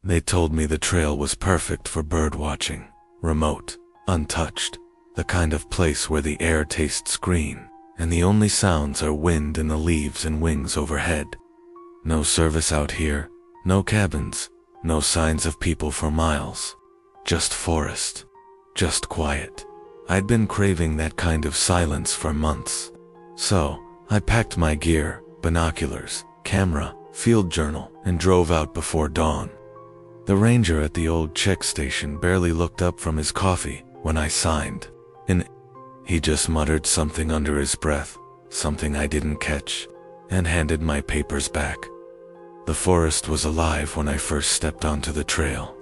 They told me the trail was perfect for birdwatching, remote, untouched, the kind of place where the air tastes green, and the only sounds are wind in the leaves and wings overhead. No service out here, no cabins, no signs of people for miles. Just forest, just quiet. I'd been craving that kind of silence for months. So, I packed my gear, binoculars, camera, field journal, and drove out before dawn. The ranger at the old check station barely looked up from his coffee when I signed. He just muttered something under his breath, something I didn't catch, and handed my papers back. The forest was alive when I first stepped onto the trail.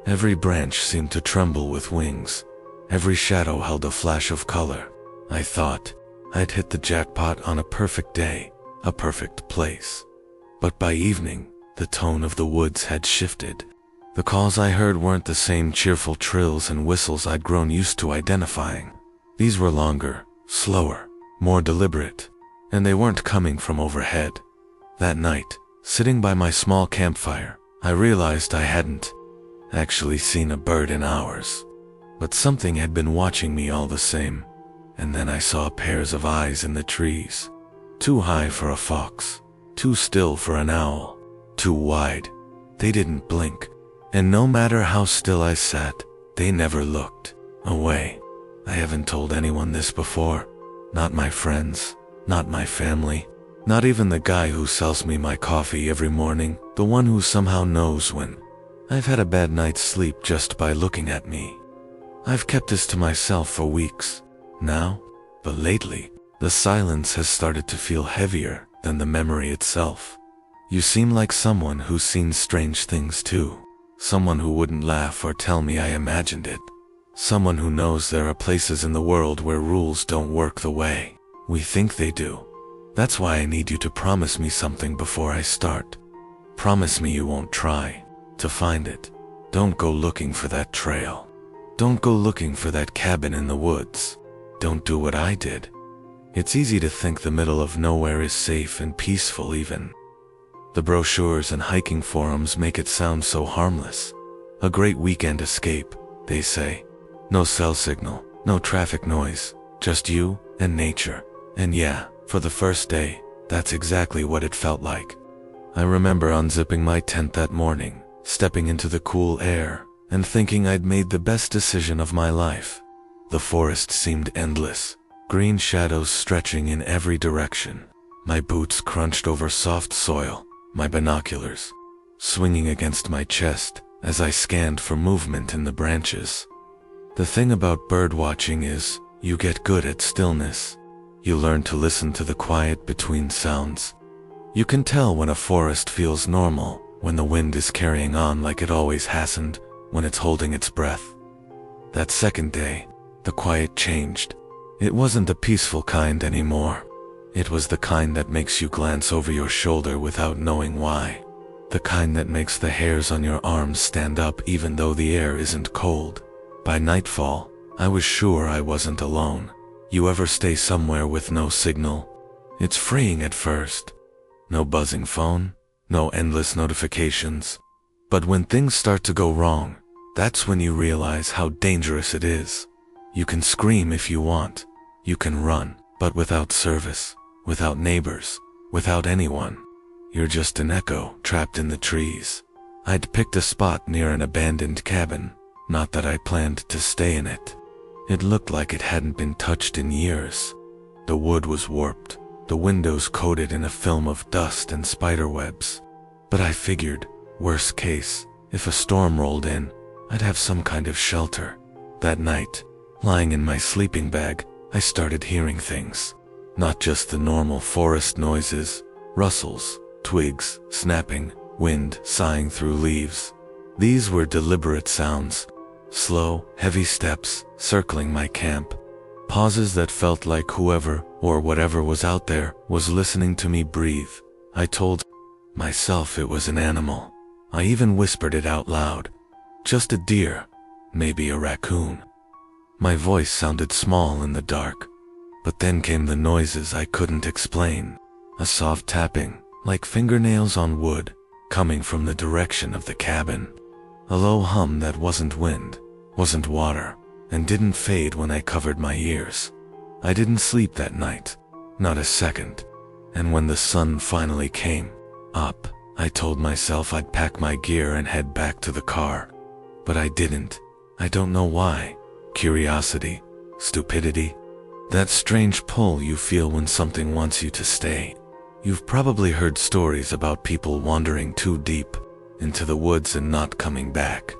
Every branch seemed to tremble with wings. Every shadow held a flash of color. I thought I'd hit the jackpot on a perfect day, a perfect place. But by evening, the tone of the woods had shifted. The calls I heard weren't the same cheerful trills and whistles I'd grown used to identifying. These were longer, slower, more deliberate, and they weren't coming from overhead. That night, sitting by my small campfire, I realized I hadn't actually seen a bird in hours. But something had been watching me all the same, and then I saw pairs of eyes in the trees. Too high for a fox, too still for an owl, too wide. They didn't blink, and no matter how still I sat, they never looked away. I haven't told anyone this before. Not my friends, not my family, not even the guy who sells me my coffee every morning, the one who somehow knows when I've had a bad night's sleep just by looking at me. I've kept this to myself for weeks now, but lately, the silence has started to feel heavier than the memory itself. You seem like someone who's seen strange things too. Someone who wouldn't laugh or tell me I imagined it. Someone who knows there are places in the world where rules don't work the way we think they do. That's why I need you to promise me something before I start. Promise me you won't try to find it. Don't go looking for that trail. Don't go looking for that cabin in the woods. Don't do what I did. It's easy to think the middle of nowhere is safe and peaceful even. The brochures and hiking forums make it sound so harmless. A great weekend escape, they say. No cell signal, no traffic noise, just you and nature. And yeah, for the first day, that's exactly what it felt like. I remember unzipping my tent that morning, stepping into the cool air, and thinking I'd made the best decision of my life. The forest seemed endless, green shadows stretching in every direction. My boots crunched over soft soil, my binoculars swinging against my chest as I scanned for movement in the branches. The thing about birdwatching is, you get good at stillness. You learn to listen to the quiet between sounds. You can tell when a forest feels normal, when the wind is carrying on like it always hasn't, when it's holding its breath. That second day, the quiet changed. It wasn't the peaceful kind anymore. It was the kind that makes you glance over your shoulder without knowing why. The kind that makes the hairs on your arms stand up even though the air isn't cold. By nightfall, I was sure I wasn't alone. You ever stay somewhere with no signal? It's freeing at first. No buzzing phone, no endless notifications. But when things start to go wrong, that's when you realize how dangerous it is. You can scream if you want. You can run, but without service, without neighbors, without anyone. You're just an echo trapped in the trees. I'd picked a spot near an abandoned cabin. Not that I planned to stay in it. It looked like it hadn't been touched in years. The wood was warped, the windows coated in a film of dust and spider webs. But I figured, worst case, if a storm rolled in, I'd have some kind of shelter. That night, lying in my sleeping bag, I started hearing things. Not just the normal forest noises, rustles, twigs snapping, wind sighing through leaves. These were deliberate sounds. Slow, heavy steps circling my camp. Pauses that felt like whoever or whatever was out there was listening to me breathe. I told myself it was an animal. I even whispered it out loud. Just a deer, maybe a raccoon. My voice sounded small in the dark. But then came the noises I couldn't explain. A soft tapping, like fingernails on wood, coming from the direction of the cabin. A low hum that wasn't wind, wasn't water, and didn't fade when I covered my ears. I didn't sleep that night, not a second. And when the sun finally came up, I told myself I'd pack my gear and head back to the car. But I didn't. I don't know why. Curiosity, stupidity, that strange pull you feel when something wants you to stay. You've probably heard stories about people wandering too deep into the woods and not coming back.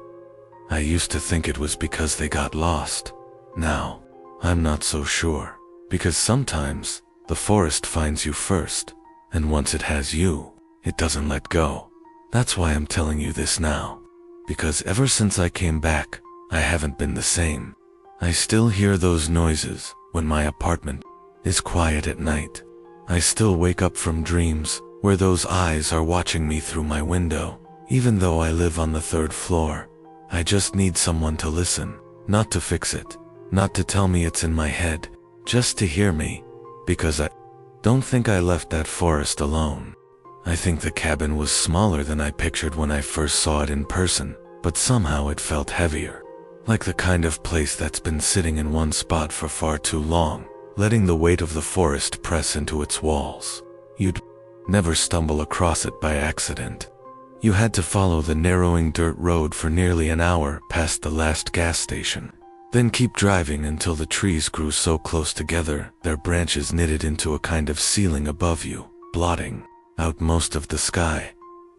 I used to think it was because they got lost. Now, I'm not so sure, because sometimes the forest finds you first, and once it has you, it doesn't let go. That's why I'm telling you this now, because ever since I came back, I haven't been the same. I still hear those noises when my apartment is quiet at night. I still wake up from dreams where those eyes are watching me through my window. Even though I live on the 3rd floor, I just need someone to listen, not to fix it, not to tell me it's in my head, just to hear me, because I don't think I left that forest alone. I think the cabin was smaller than I pictured when I first saw it in person, but somehow it felt heavier, like the kind of place that's been sitting in one spot for far too long, letting the weight of the forest press into its walls. You'd never stumble across it by accident. You had to follow the narrowing dirt road for nearly an hour past the last gas station, then keep driving until the trees grew so close together their branches knitted into a kind of ceiling above you, blotting out most of the sky.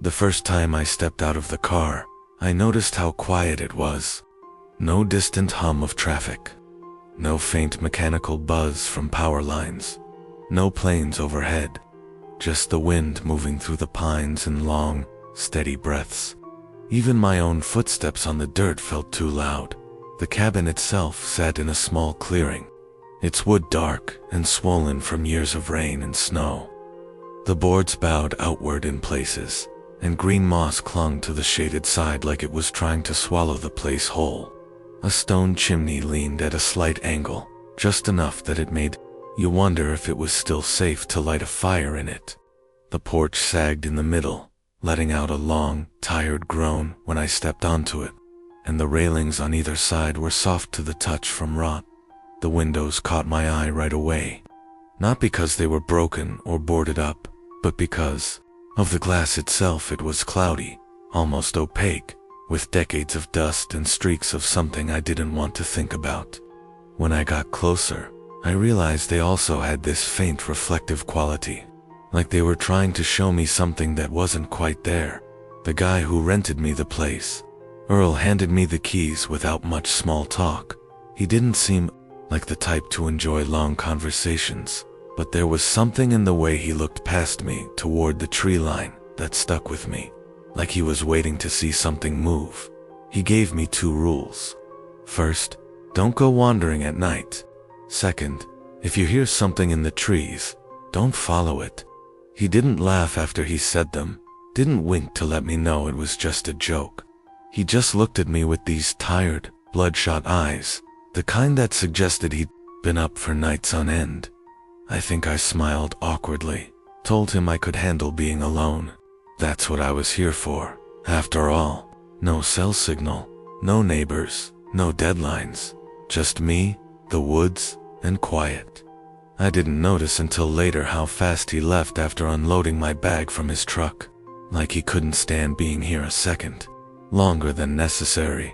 The first time I stepped out of the car, I noticed how quiet it was. No distant hum of traffic, no faint mechanical buzz from power lines, no planes overhead, just the wind moving through the pines in long, steady breaths. Even my own footsteps on the dirt felt too loud. The cabin itself sat in a small clearing, its wood dark and swollen from years of rain and snow. The boards bowed outward in places, and green moss clung to the shaded side like it was trying to swallow the place whole. A stone chimney leaned at a slight angle, just enough that it made you wonder if it was still safe to light a fire in it. The porch sagged in the middle, letting out a long, tired groan when I stepped onto it, and the railings on either side were soft to the touch from rot. The windows caught my eye right away, not because they were broken or boarded up, but because of the glass itself. It was cloudy, almost opaque, with decades of dust and streaks of something I didn't want to think about. When I got closer, I realized they also had this faint reflective quality, like they were trying to show me something that wasn't quite there. The guy who rented me the place, Earl, handed me the keys without much small talk. He didn't seem like the type to enjoy long conversations, but there was something in the way he looked past me toward the tree line that stuck with me, like he was waiting to see something move. He gave me 2 rules. First, don't go wandering at night. Second, if you hear something in the trees, don't follow it. He didn't laugh after he said them, didn't wink to let me know it was just a joke. He just looked at me with these tired, bloodshot eyes, the kind that suggested he'd been up for nights on end. I think I smiled awkwardly, told him I could handle being alone. That's what I was here for. After all, no cell signal, no neighbors, no deadlines, just me, the woods, and quiet. I didn't notice until later how fast he left after unloading my bag from his truck, like he couldn't stand being here a second longer than necessary.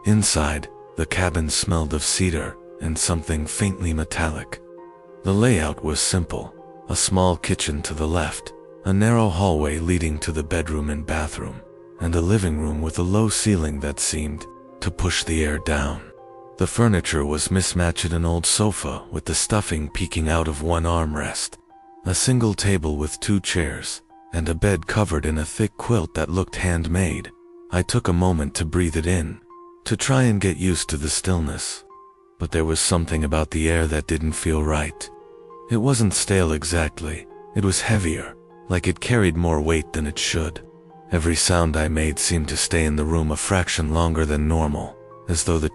Inside, the cabin smelled of cedar and something faintly metallic. The layout was simple: a small kitchen to the left, a narrow hallway leading to the bedroom and bathroom, and a living room with a low ceiling that seemed to push the air down. The furniture was mismatched: an old sofa with the stuffing peeking out of one armrest, a single table with 2 chairs, and a bed covered in a thick quilt that looked handmade. I took a moment to breathe it in, to try and get used to the stillness. But there was something about the air that didn't feel right. It wasn't stale exactly, it was heavier, like it carried more weight than it should. Every sound I made seemed to stay in the room a fraction longer than normal, as though the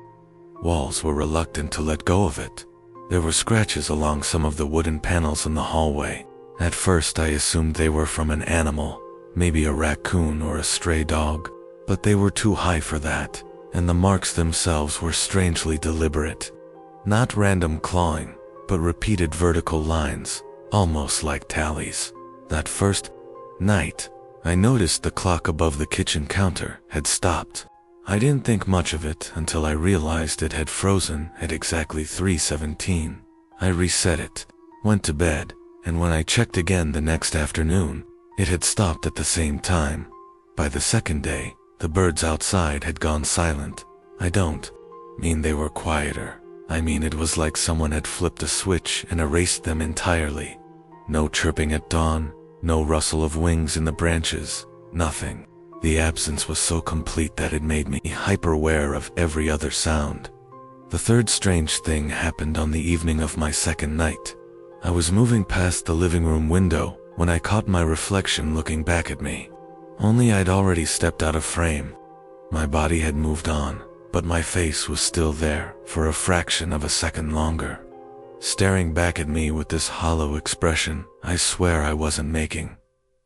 walls were reluctant to let go of it. There were scratches along some of the wooden panels in the hallway. At first I assumed they were from an animal, maybe a raccoon or a stray dog, but they were too high for that, and the marks themselves were strangely deliberate. Not random clawing, but repeated vertical lines, almost like tallies. That first night, I noticed the clock above the kitchen counter had stopped. I didn't think much of it until I realized it had frozen at exactly 3:17. I reset it, went to bed, and when I checked again the next afternoon, it had stopped at the same time. By the second day, the birds outside had gone silent. I don't mean they were quieter. I mean it was like someone had flipped a switch and erased them entirely. No chirping at dawn, no rustle of wings in the branches, nothing. The absence was so complete that it made me hyper-aware of every other sound. The third strange thing happened on the evening of my second night. I was moving past the living room window when I caught my reflection looking back at me. Only I'd already stepped out of frame. My body had moved on, but my face was still there for a fraction of a second longer, staring back at me with this hollow expression I swear I wasn't making.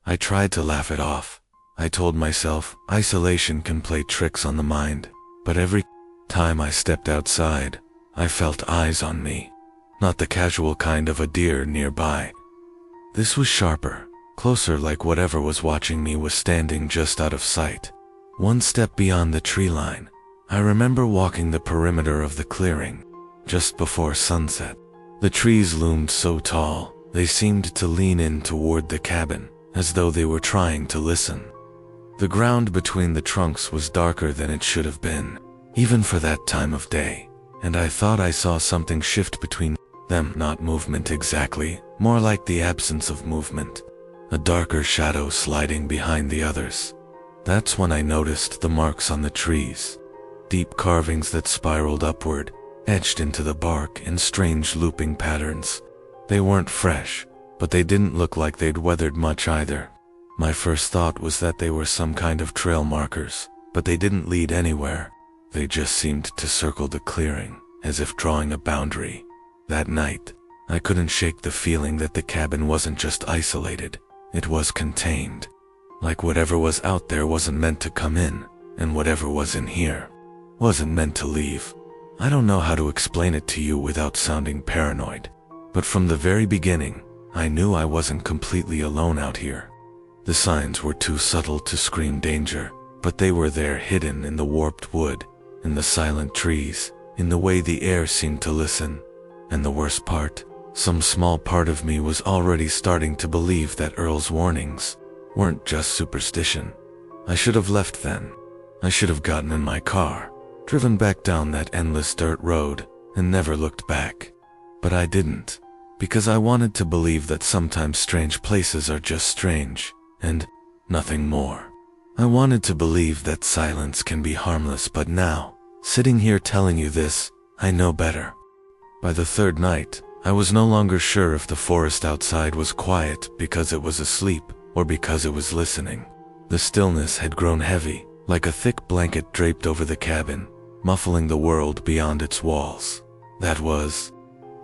I tried to laugh it off. I told myself isolation can play tricks on the mind, but every time I stepped outside, I felt eyes on me, not the casual kind of a deer nearby. This was sharper, closer, like whatever was watching me was standing just out of sight. One step beyond the tree line, I remember walking the perimeter of the clearing, just before sunset. The trees loomed so tall, they seemed to lean in toward the cabin, as though they were trying to listen. The ground between the trunks was darker than it should have been, even for that time of day, and I thought I saw something shift between them, not movement exactly, more like the absence of movement, a darker shadow sliding behind the others. That's when I noticed the marks on the trees, deep carvings that spiraled upward, etched into the bark in strange looping patterns. They weren't fresh, but they didn't look like they'd weathered much either. My first thought was that they were some kind of trail markers, but they didn't lead anywhere. They just seemed to circle the clearing, as if drawing a boundary. That night, I couldn't shake the feeling that the cabin wasn't just isolated, it was contained. Like whatever was out there wasn't meant to come in, and whatever was in here wasn't meant to leave. I don't know how to explain it to you without sounding paranoid, but from the very beginning, I knew I wasn't completely alone out here. The signs were too subtle to scream danger, but they were there, hidden in the warped wood, in the silent trees, in the way the air seemed to listen. And the worst part, some small part of me was already starting to believe that Earl's warnings weren't just superstition. I should have left then. I should have gotten in my car, driven back down that endless dirt road, and never looked back. But I didn't, because I wanted to believe that sometimes strange places are just strange, and nothing more. I wanted to believe that silence can be harmless, but now, sitting here telling you this, I know better. By the third night, I was no longer sure if the forest outside was quiet because it was asleep or because it was listening. The stillness had grown heavy, like a thick blanket draped over the cabin, muffling the world beyond its walls. That was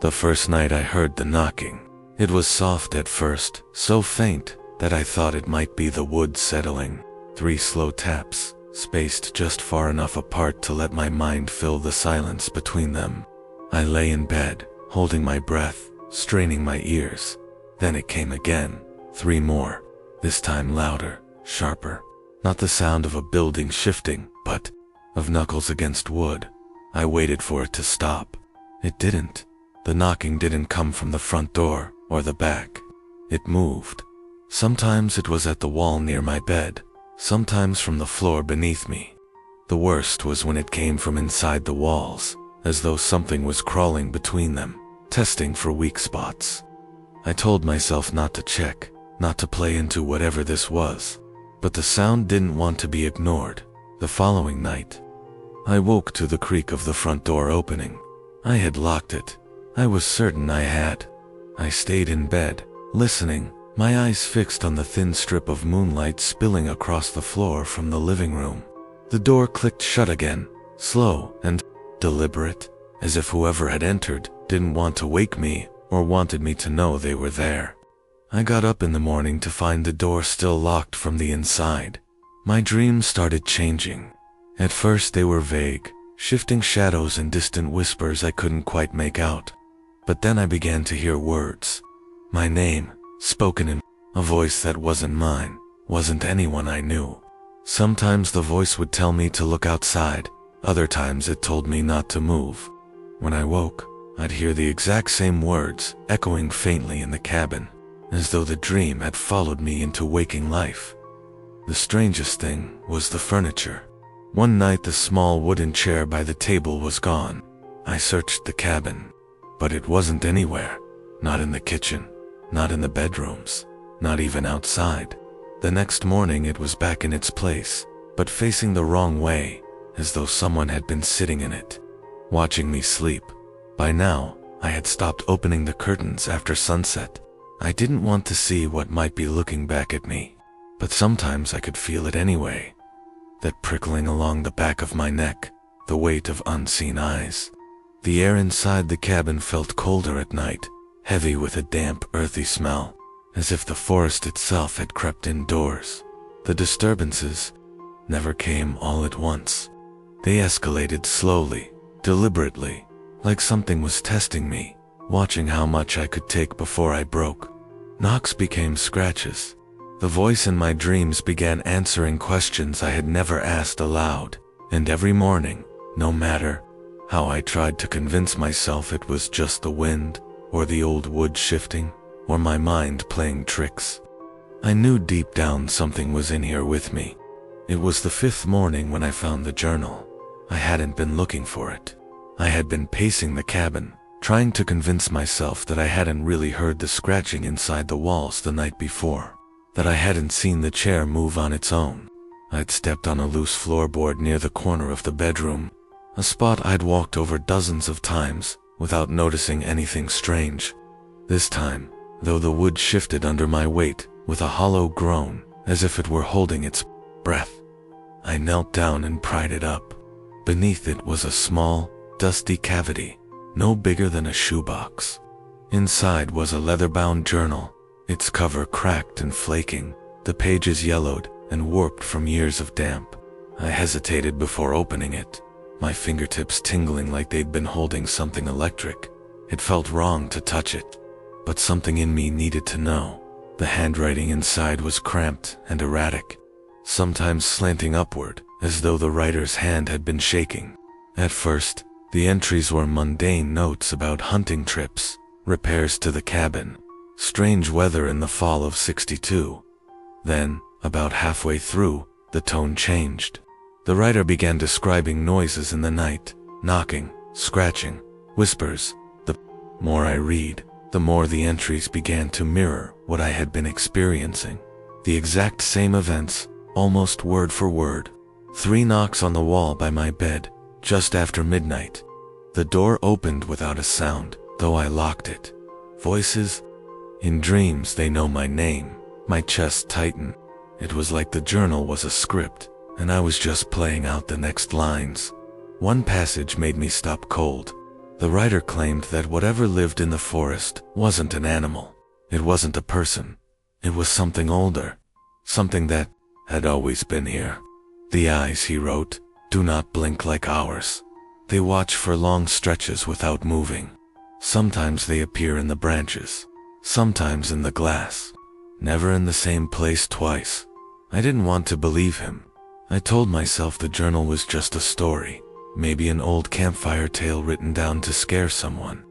the first night I heard the knocking. It was soft at first, so faint that I thought it might be the wood settling. 3 slow taps, spaced just far enough apart to let my mind fill the silence between them. I lay in bed, holding my breath, straining my ears. Then it came again, 3 more, this time louder, sharper. Not the sound of a building shifting, but of knuckles against wood. I waited for it to stop. It didn't. The knocking didn't come from the front door or the back. It moved. Sometimes it was at the wall near my bed, sometimes from the floor beneath me. The worst was when it came from inside the walls, as though something was crawling between them, testing for weak spots. I told myself not to check, not to play into whatever this was, but the sound didn't want to be ignored. The following night, I woke to the creak of the front door opening. I had locked it. I was certain I had. I stayed in bed, listening, my eyes fixed on the thin strip of moonlight spilling across the floor from the living room. The door clicked shut again, slow and deliberate, as if whoever had entered didn't want to wake me or wanted me to know they were there. I got up in the morning to find the door still locked from the inside. My dreams started changing. At first they were vague, shifting shadows and distant whispers I couldn't quite make out. But then I began to hear words. My name, spoken in a voice that wasn't mine, wasn't anyone I knew. Sometimes the voice would tell me to look outside, other times it told me not to move. When I woke, I'd hear the exact same words echoing faintly in the cabin, as though the dream had followed me into waking life. The strangest thing was the furniture. One night the small wooden chair by the table was gone. I searched the cabin, but it wasn't anywhere. Not in the kitchen, not in the bedrooms, not even outside. The next morning it was back in its place, but facing the wrong way, as though someone had been sitting in it, watching me sleep. By now, I had stopped opening the curtains after sunset. I didn't want to see what might be looking back at me, but sometimes I could feel it anyway. That prickling along the back of my neck, the weight of unseen eyes. The air inside the cabin felt colder at night, heavy with a damp, earthy smell, as if the forest itself had crept indoors. The disturbances never came all at once. They escalated slowly, deliberately, like something was testing me, watching how much I could take before I broke. Knocks became scratches. The voice in my dreams began answering questions I had never asked aloud, and every morning, no matter how I tried to convince myself it was just the wind, or the old wood shifting, or my mind playing tricks, I knew deep down something was in here with me. It was the 5th morning when I found the journal. I hadn't been looking for it. I had been pacing the cabin, trying to convince myself that I hadn't really heard the scratching inside the walls the night before, that I hadn't seen the chair move on its own. I'd stepped on a loose floorboard near the corner of the bedroom, a spot I'd walked over dozens of times without noticing anything strange. This time, though, the wood shifted under my weight with a hollow groan, as if it were holding its breath. I knelt down and pried it up. Beneath it was a small, dusty cavity, no bigger than a shoebox. Inside was a leather-bound journal, its cover cracked and flaking, the pages yellowed and warped from years of damp. I hesitated before opening it, my fingertips tingling like they'd been holding something electric. It felt wrong to touch it, but something in me needed to know. The handwriting inside was cramped and erratic, sometimes slanting upward, as though the writer's hand had been shaking. At first, the entries were mundane notes about hunting trips, repairs to the cabin, strange weather in the fall of '62. Then, about halfway through, the tone changed. The writer began describing noises in the night, knocking, scratching, whispers. The more I read, the more the entries began to mirror what I had been experiencing. The exact same events, almost word for word. 3 knocks on the wall by my bed, just after midnight. The door opened without a sound, though I locked it. Voices? In dreams they know my name. My chest tightened. It was like the journal was a script, and I was just playing out the next lines. One passage made me stop cold. The writer claimed that whatever lived in the forest wasn't an animal. It wasn't a person. It was something older. Something that had always been here. The eyes, he wrote, do not blink like ours. They watch for long stretches without moving. Sometimes they appear in the branches, sometimes in the glass. Never in the same place twice. I didn't want to believe him. I told myself the journal was just a story, maybe an old campfire tale written down to scare someone.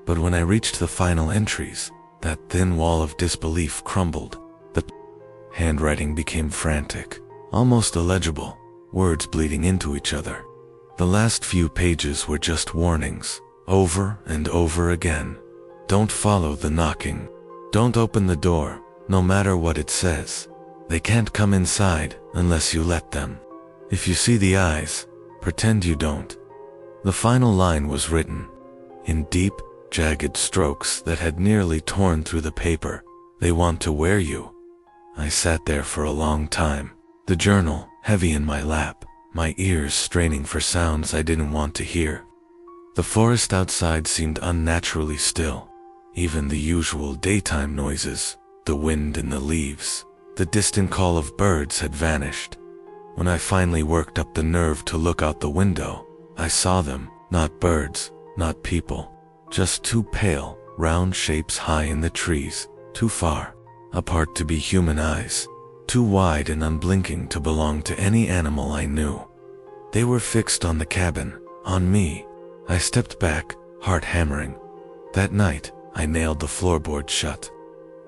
But when I reached the final entries, that thin wall of disbelief crumbled. The handwriting became frantic, almost illegible, words bleeding into each other. The last few pages were just warnings, over and over again. Don't follow the knocking. Don't open the door, no matter what it says. They can't come inside unless you let them. If you see the eyes, pretend you don't. The final line was written in deep, jagged strokes that had nearly torn through the paper. They want to wear you. I sat there for a long time, the journal heavy in my lap, my ears straining for sounds I didn't want to hear. The forest outside seemed unnaturally still. Even the usual daytime noises, the wind in the leaves, the distant call of birds had vanished. When I finally worked up the nerve to look out the window, I saw them, not birds, not people, just two pale, round shapes high in the trees, too far apart to be human eyes, too wide and unblinking to belong to any animal I knew. They were fixed on the cabin, on me. I stepped back, heart hammering. That night, I nailed the floorboard shut.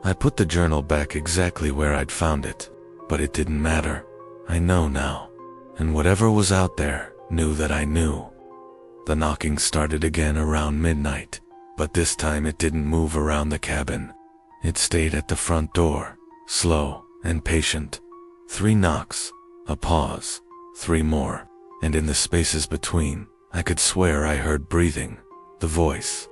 I put the journal back exactly where I'd found it, but it didn't matter. I know now, and whatever was out there knew that I knew. The knocking started again around midnight, but this time it didn't move around the cabin. It stayed at the front door, slow and patient. 3 knocks, a pause, 3 more, and in the spaces between, I could swear I heard breathing. The voice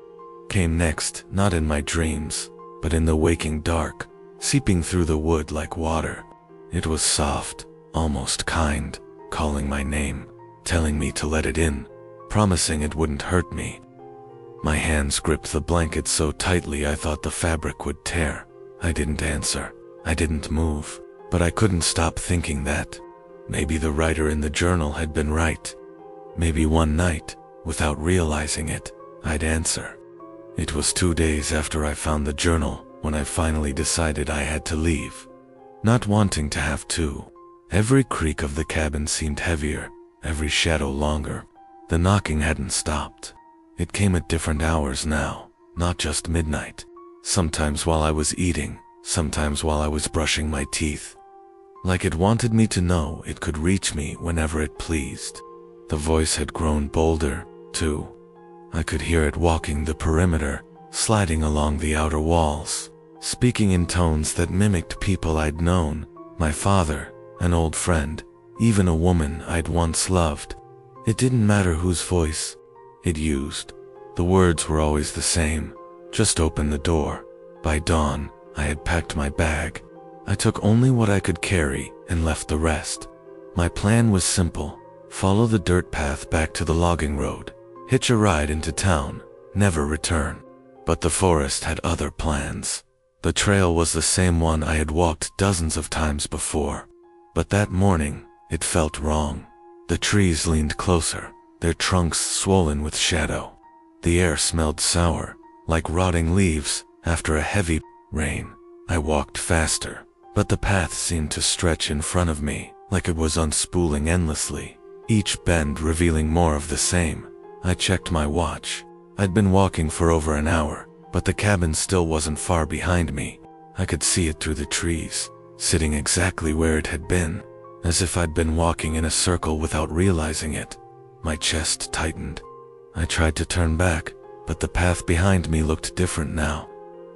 came next, not in my dreams, but in the waking dark, seeping through the wood like water. It was soft, almost kind, calling my name, telling me to let it in, promising it wouldn't hurt me. My hands gripped the blanket so tightly I thought the fabric would tear. I didn't answer. I didn't move, but I couldn't stop thinking that maybe the writer in the journal had been right. Maybe one night, without realizing it, I'd answer. It was 2 days after I found the journal when I finally decided I had to leave. Not wanting to have to. Every creak of the cabin seemed heavier, every shadow longer. The knocking hadn't stopped. It came at different hours now, not just midnight. Sometimes while I was eating, sometimes while I was brushing my teeth. Like it wanted me to know it could reach me whenever it pleased. The voice had grown bolder, too. I could hear it walking the perimeter, sliding along the outer walls, speaking in tones that mimicked people I'd known, my father, an old friend, even a woman I'd once loved. It didn't matter whose voice it used. The words were always the same. Just open the door. By dawn, I had packed my bag. I took only what I could carry and left the rest. My plan was simple. Follow the dirt path back to the logging road. Hitch a ride into town. Never return. But the forest had other plans. The trail was the same one I had walked dozens of times before. But that morning, it felt wrong. The trees leaned closer, their trunks swollen with shadow. The air smelled sour, like rotting leaves after a heavy rain. I walked faster, but the path seemed to stretch in front of me, like it was unspooling endlessly, each bend revealing more of the same. I checked my watch. I'd been walking for over an hour, but the cabin still wasn't far behind me. I could see it through the trees, sitting exactly where it had been, as if I'd been walking in a circle without realizing it. My chest tightened. I tried to turn back, but the path behind me looked different now.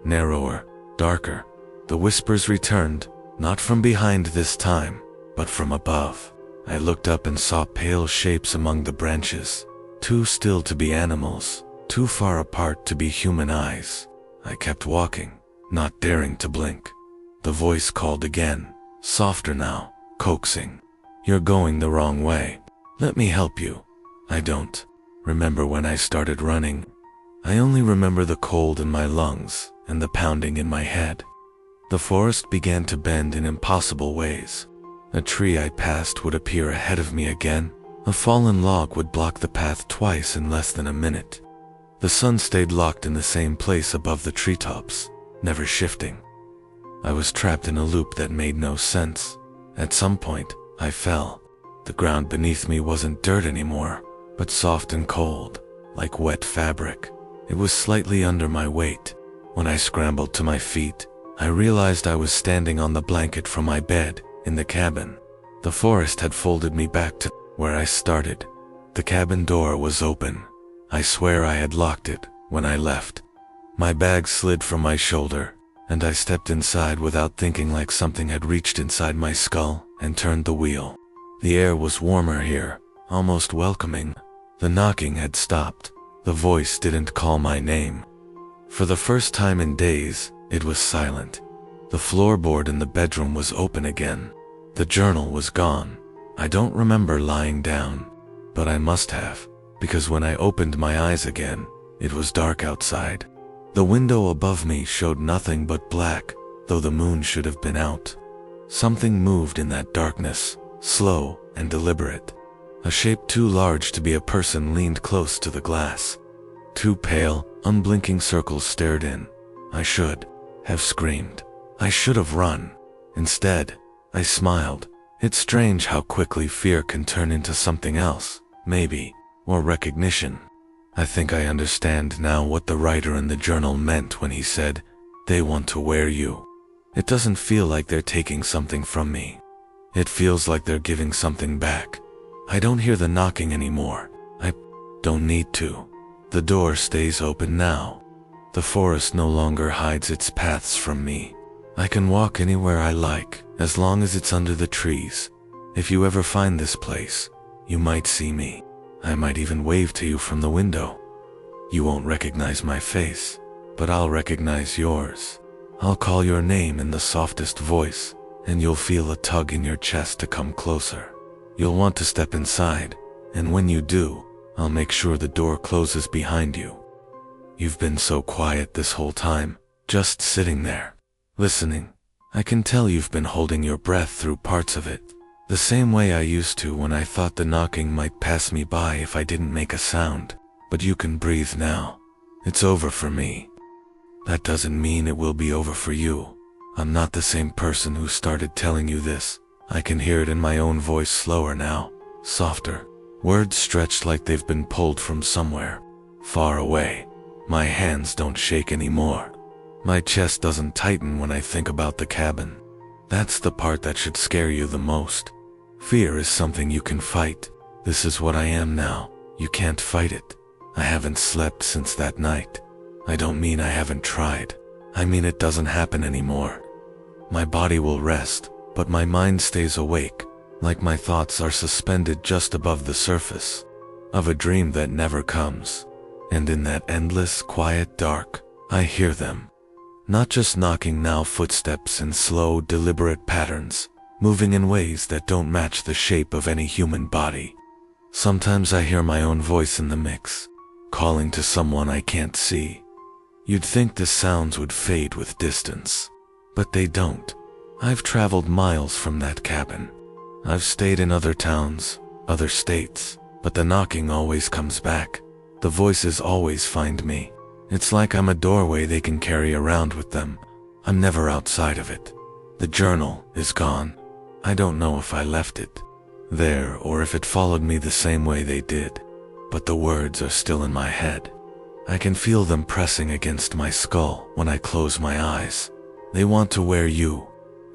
Narrower, darker. The whispers returned, not from behind this time, but from above. I looked up and saw pale shapes among the branches, too still to be animals, too far apart to be human eyes. I kept walking, not daring to blink. The voice called again, softer now, coaxing. You're going the wrong way. Let me help you. I don't remember when I started running. I only remember the cold in my lungs and the pounding in my head. The forest began to bend in impossible ways. A tree I passed would appear ahead of me again. A fallen log would block the path twice in less than a minute. The sun stayed locked in the same place above the treetops, never shifting. I was trapped in a loop that made no sense. At some point, I fell. The ground beneath me wasn't dirt anymore, but soft and cold, like wet fabric. It was slightly under my weight. When I scrambled to my feet, I realized I was standing on the blanket from my bed in the cabin. The forest had folded me back to where I started. The cabin door was open. I swear I had locked it when I left. My bag slid from my shoulder, and I stepped inside without thinking, like something had reached inside my skull and turned the wheel. The air was warmer here, almost welcoming. The knocking had stopped. The voice didn't call my name. For the first time in days, it was silent. The floorboard in the bedroom was open again. The journal was gone. I don't remember lying down, but I must have, because when I opened my eyes again, it was dark outside. The window above me showed nothing but black, though the moon should have been out. Something moved in that darkness, slow, and deliberate. A shape too large to be a person leaned close to the glass. Two pale, unblinking circles stared in. I should have screamed. I should have run. Instead, I smiled. It's strange how quickly fear can turn into something else, maybe, or recognition. I think I understand now what the writer in the journal meant when he said, "They want to wear you." It doesn't feel like they're taking something from me. It feels like they're giving something back. I don't hear the knocking anymore. I don't need to. The door stays open now. The forest no longer hides its paths from me. I can walk anywhere I like, as long as it's under the trees. If you ever find this place, you might see me. I might even wave to you from the window. You won't recognize my face, but I'll recognize yours. I'll call your name in the softest voice, and you'll feel a tug in your chest to come closer. You'll want to step inside, and when you do, I'll make sure the door closes behind you. You've been so quiet this whole time, just sitting there, listening. I can tell you've been holding your breath through parts of it, the same way I used to when I thought the knocking might pass me by if I didn't make a sound. But you can breathe now. It's over for me. That doesn't mean it will be over for you. I'm not the same person who started telling you this. I can hear it in my own voice, slower now, softer. Words stretched like they've been pulled from somewhere, far away. My hands don't shake anymore. My chest doesn't tighten when I think about the cabin. That's the part that should scare you the most. Fear is something you can fight. This is what I am now. You can't fight it. I haven't slept since that night. I don't mean I haven't tried. I mean it doesn't happen anymore. My body will rest, but my mind stays awake, like my thoughts are suspended just above the surface of a dream that never comes. And in that endless, quiet dark, I hear them. Not just knocking now, footsteps in slow, deliberate patterns, moving in ways that don't match the shape of any human body. Sometimes I hear my own voice in the mix, calling to someone I can't see. You'd think the sounds would fade with distance, but they don't. I've traveled miles from that cabin. I've stayed in other towns, other states, but the knocking always comes back. The voices always find me. It's like I'm a doorway they can carry around with them. I'm never outside of it. The journal is gone. I don't know if I left it there or if it followed me the same way they did, but the words are still in my head. I can feel them pressing against my skull when I close my eyes. They want to wear you.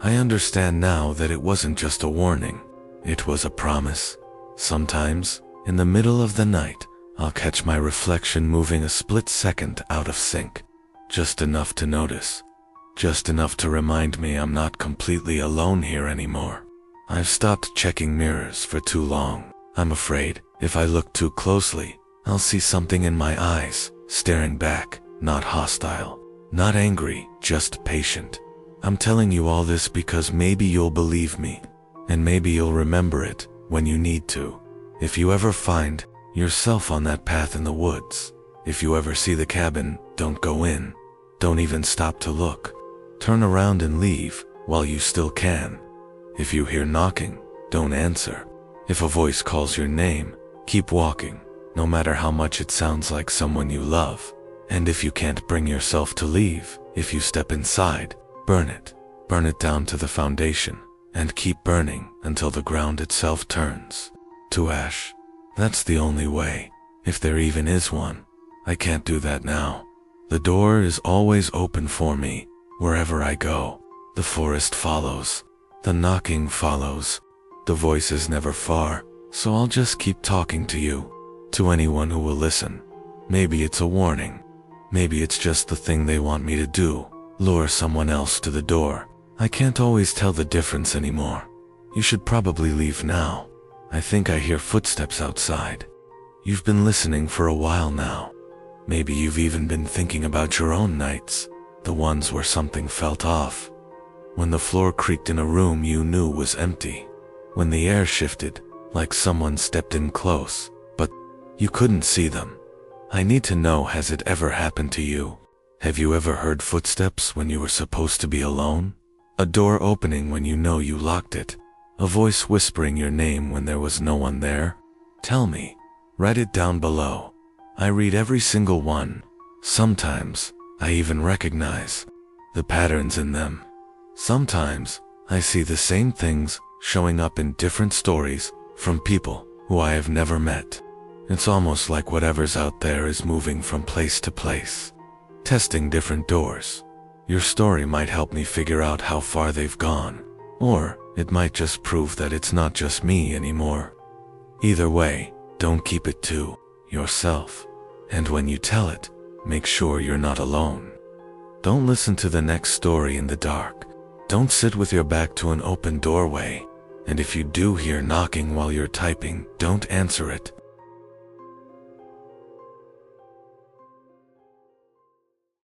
I understand now that it wasn't just a warning. It was a promise. Sometimes, in the middle of the night, I'll catch my reflection moving a split second out of sync. Just enough to notice. Just enough to remind me I'm not completely alone here anymore. I've stopped checking mirrors for too long. I'm afraid, if I look too closely, I'll see something in my eyes, staring back, not hostile, not angry, just patient. I'm telling you all this because maybe you'll believe me, and maybe you'll remember it when you need to. If you ever find yourself on that path in the woods, if you ever see the cabin, don't go in. Don't even stop to look. Turn around and leave while you still can. If you hear knocking, don't answer. If a voice calls your name, keep walking, no matter how much it sounds like someone you love. And if you can't bring yourself to leave, if you step inside, burn it. Burn it down to the foundation, and keep burning until the ground itself turns to ash. That's the only way, if there even is one. I can't do that now. The door is always open for me, wherever I go. The forest follows. The knocking follows. The voice is never far, so I'll just keep talking to you, to anyone who will listen. Maybe it's a warning. Maybe it's just the thing they want me to do, lure someone else to the door. I can't always tell the difference anymore. You should probably leave now. I think I hear footsteps outside. You've been listening for a while now. Maybe you've even been thinking about your own nights, the ones where something felt off. When the floor creaked in a room you knew was empty. When the air shifted, like someone stepped in close, but you couldn't see them. I need to know, has it ever happened to you? Have you ever heard footsteps when you were supposed to be alone? A door opening when you know you locked it? A voice whispering your name when there was no one there? Tell me. Write it down below. I read every single one. Sometimes, I even recognize the patterns in them. Sometimes, I see the same things showing up in different stories from people who I have never met. It's almost like whatever's out there is moving from place to place, testing different doors. Your story might help me figure out how far they've gone, or it might just prove that it's not just me anymore. Either way, don't keep it to yourself. And when you tell it, make sure you're not alone. Don't listen to the next story in the dark. Don't sit with your back to an open doorway. And if you do hear knocking while you're typing, don't answer it.